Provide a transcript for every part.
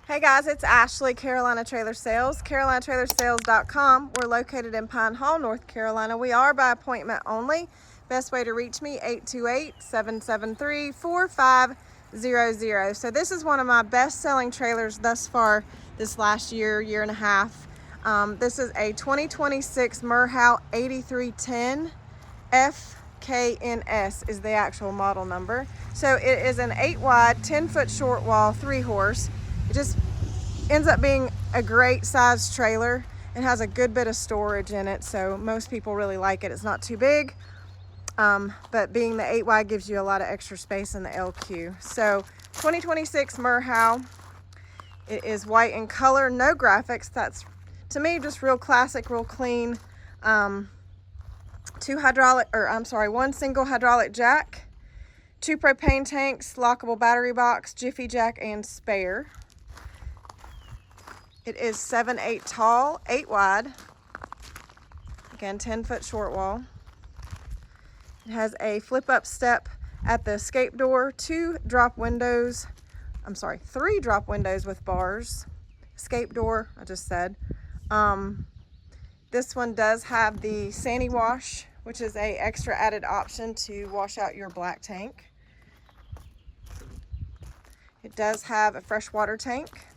Hey guys, it's Ashley, Carolina Trailer Sales, carolinatrailersales.com. We're located in Pine Hall, North Carolina. We are by appointment only. Best way to reach me, 828-773-4500. So this is one of my best-selling trailers thus far this last year and a half. This is a 2026 Merhow 8310 FKNS is the actual model number. So it is an 8-wide, 10-foot short wall, 3-horse. It just ends up being a great sized trailer. It has a good bit of storage in it, so most people really like it. It's not too big, but being the 8-wide gives you a lot of extra space in the LQ. So 2026 Merhow. It is white in color, no graphics. That's, to me, just real classic, real clean. One single hydraulic jack, 2 propane tanks, lockable battery box, jiffy jack, and spare. It is 7'8" tall, 8 wide. Again, 10-foot short wall. It has a flip-up step at the escape door, 3 drop windows with bars. Escape door, I just said. This one does have the Sani wash, which is a extra added option to wash out your black tank. It does have a freshwater tank.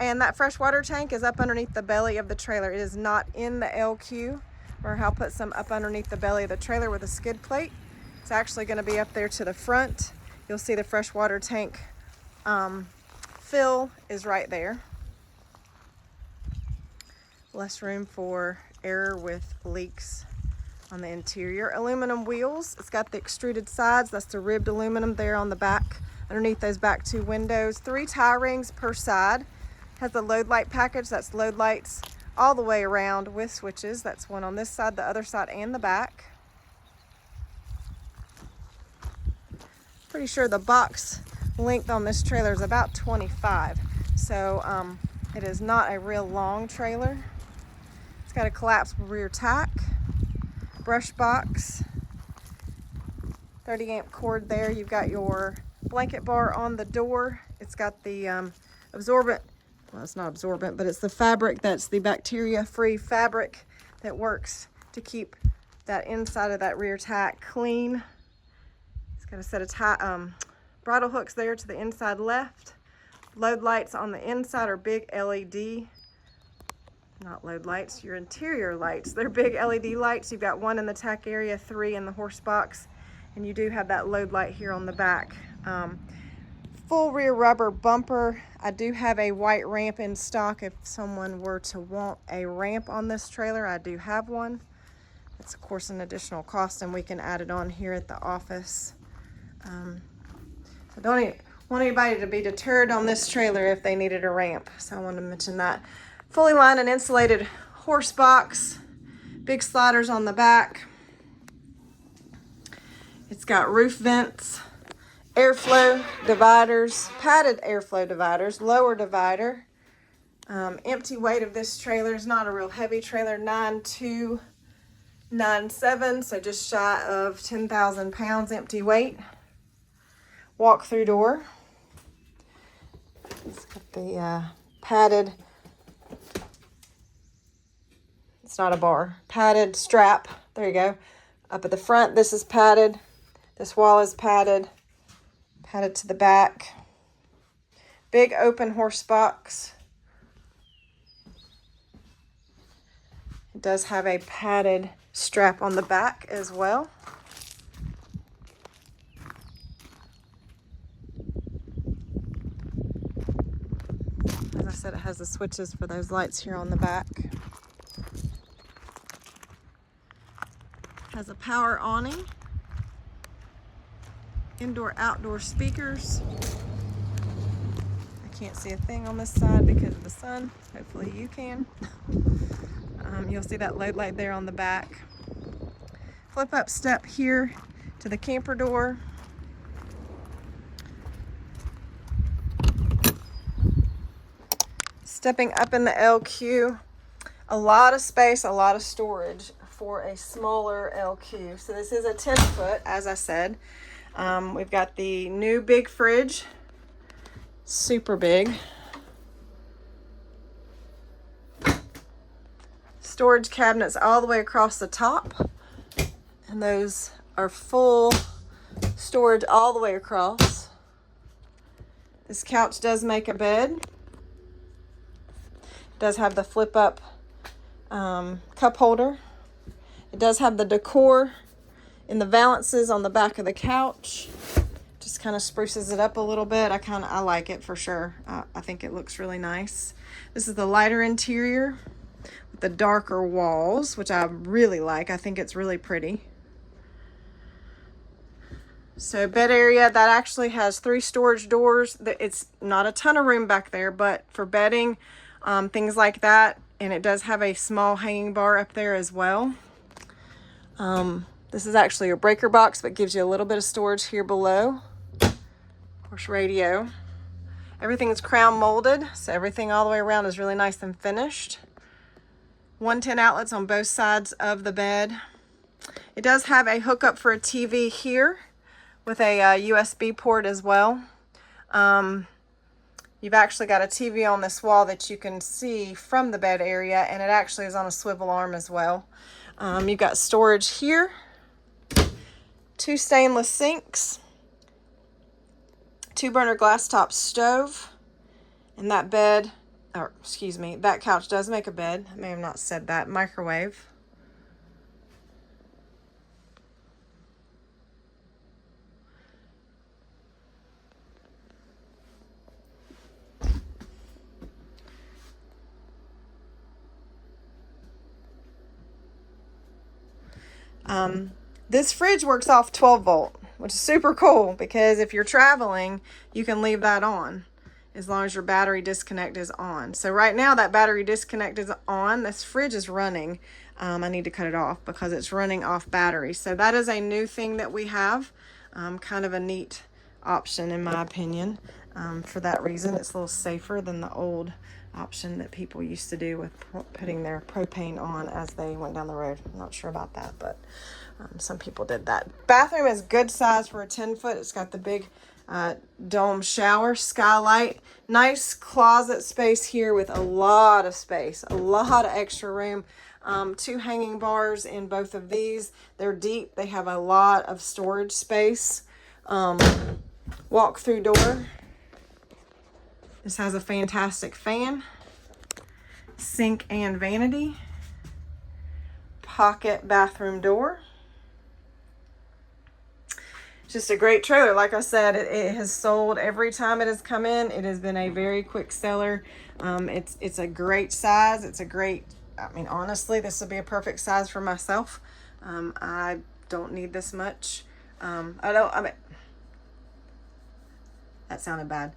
And that freshwater tank is up underneath the belly of the trailer. It is not in the LQ. Merhow put some up underneath the belly of the trailer with a skid plate. It's actually going to be up there to the front. You'll see the freshwater tank fill is right there. Less room for error with leaks on the interior. Aluminum wheels. It's got the extruded sides. That's the ribbed aluminum there on the back. Underneath those back 2 windows. 3 tie rings per side. Has the load light package. That's load lights all the way around with switches. That's one on this side, the other side, and the back. Pretty sure the box length on this trailer is about 25. So it is not a real long trailer. It's got a collapsible rear tack, brush box, 30 amp cord there. You've got your blanket bar on the door. It's got the absorbent. Well, it's not absorbent, but it's the fabric that's the bacteria-free fabric that works to keep that inside of that rear tack clean. It's got a set of bridle hooks there to the inside left. Load lights on the inside are big LED. Not load lights, your interior lights. They're big LED lights. You've got 1 in the tack area, 3 in the horse box, and you do have that load light here on the back. Full rear rubber bumper. I do have a white ramp in stock if someone were to want a ramp on this trailer. I do have one. It's of course an additional cost, and we can add it on here at the office. I don't want anybody to be deterred on this trailer if they needed a ramp, so I wanted to mention that. Fully lined and insulated horse box, big sliders on the back. It's got roof vents, airflow dividers, padded airflow dividers, lower divider. Empty weight of this trailer is not a real heavy trailer, 9297, so just shy of 10,000 pounds empty weight. Walk through door. It's got the padded, it's not a bar, padded strap. There you go. Up at the front, this is padded. This wall is padded. Padded to the back. Big open horse box. It does have a padded strap on the back as well. As I said, it has the switches for those lights here on the back. Has a power awning. Indoor-outdoor speakers. I can't see a thing on this side because of the sun. Hopefully you can. You'll see that load light there on the back. Flip-up step here to the camper door. Stepping up in the LQ. A lot of space, a lot of storage for a smaller LQ. So this is a 10-foot, as I said. We've got the new big fridge super big. Storage cabinets all the way across the top, and those are full storage all the way across. This couch does make a bed. It does have the flip up cup holder. It does have the decor in the valances on the back of the couch. Just kind of spruces it up a little bit. I like it for sure. I think it looks really nice. This is the lighter interior with the darker walls, which I really like. I think it's really pretty. So bed area, that actually has 3 storage doors. It's not a ton of room back there, but for bedding, things like that. And it does have a small hanging bar up there as well. This is actually a breaker box, but gives you a little bit of storage here below. Of course, radio. Everything is crown molded, so everything all the way around is really nice and finished. 110 outlets on both sides of the bed. It does have a hookup for a TV here with a USB port as well. You've actually got a TV on this wall that you can see from the bed area, and it actually is on a swivel arm as well. You've got storage here, 2 stainless sinks, 2 burner glass top stove, and that bed, or excuse me, that couch does make a bed. I may have not said that. Microwave. This fridge works off 12 volt, which is super cool because if you're traveling, you can leave that on as long as your battery disconnect is on. So right now that battery disconnect is on. This fridge is running. I need to cut it off because it's running off battery. So that is a new thing that we have. Kind of a neat option in my opinion. For that reason, it's a little safer than the old option that people used to do with putting their propane on as they went down the road. I'm not sure about that, but some people did that. Bathroom is good size for a 10-foot. It's got the big dome shower, skylight, nice closet space here with a lot of space, a lot of extra room. 2 hanging bars in both of these. They're deep. They have a lot of storage space. Walk through door. This has a fantastic fan, sink and vanity, pocket bathroom door. Just a great trailer. Like I said, it has sold every time it has come in. It has been a very quick seller. It's a great size. It's a great, I mean, honestly, this would be a perfect size for myself. I don't need this much. I mean, that sounded bad.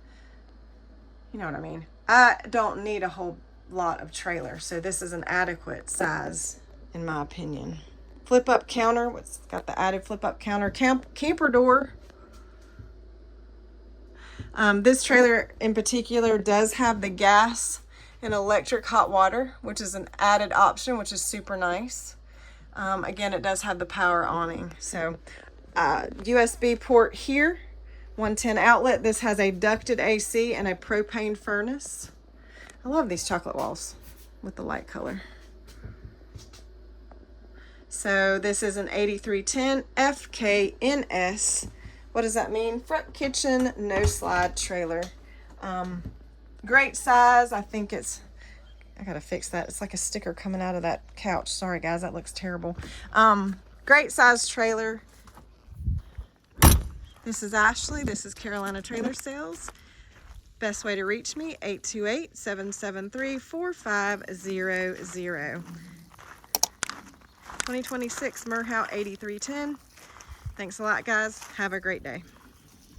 You know what I mean? I don't need a whole lot of trailer, so this is an adequate size in my opinion. Flip up counter. It's got the added flip up counter. Camper door. This trailer in particular does have the gas and electric hot water, which is an added option, which is super nice. Again, it does have the power awning. So USB port here, 110 outlet. This has a ducted AC and a propane furnace. I love these chocolate walls with the light color. So this is an 8310 FKNS. What does that mean? Front kitchen, no slide trailer. Great size. I think it's, I gotta fix that. It's like a sticker coming out of that couch. Sorry guys, that looks terrible. Great size trailer. This is Ashley. This is Carolina Trailer Sales. Best way to reach me, 828-773-4500. 2026 Merhow 8310. Thanks a lot, guys. Have a great day.